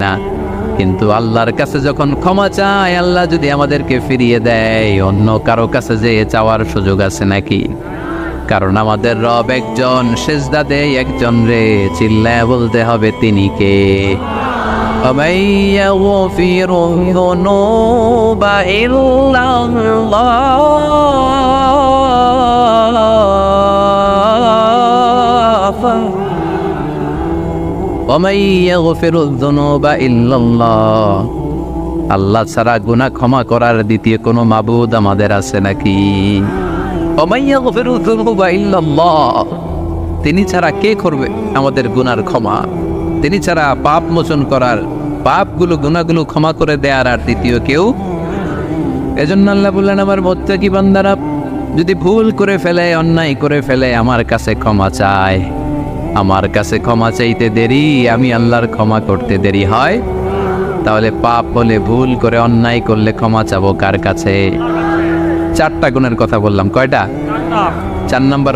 না, কিন্তু আল্লাহর কাছে যখন ক্ষমা চাই, আল্লাহ যদি আমাদেরকে ফিরিয়ে দেয়, অন্য কারো কাছে যে চাওয়ার সুযোগ আছে নাকি? কারণ আমাদের রব একজন, সেজদা দেয় একজন রে, চিল্লায় বলতে হবে তিনি কে? وَمَن يَغْفِرُ الذُّنُوبَ إِلَّا اللَّهُ وَمَن يَغْفِرُ الذُّنُوبَ إِلَّا اللَّهُ আল্লাহ ছাড়া গুনাহ ক্ষমা করার দ্বিতীয় কোনো মাবুদ আমাদের আছে নাকি? وَمَن يَغْفِرُ الذُّنُوبَ إِلَّا اللَّهُ তিনি ছাড়া কে করবে আমাদের গুনার ক্ষমা? তিনি ছাড়া পাপ মোচন করার, পাপগুলো গুনাহগুলো ক্ষমা করে দেয়ার আর দ্বিতীয় কেউ। এজন্য আল্লাহ বললেন, আমার মুত্তাকি বান্দারা যদি ভুল করে ফেলে, অন্যায় করে ফেলে, আমার কাছে ক্ষমা চায়। আমার কাছে ক্ষমা চাইতে দেরি, আমি আল্লাহর ক্ষমা করতে দেরি হয়? তাহলে পাপ হলে, ভুল করে অন্যায় করলে ক্ষমা চাবো কার কাছে? চারটা গুণের কথা বললাম, কয়টা? 4 নাম্বার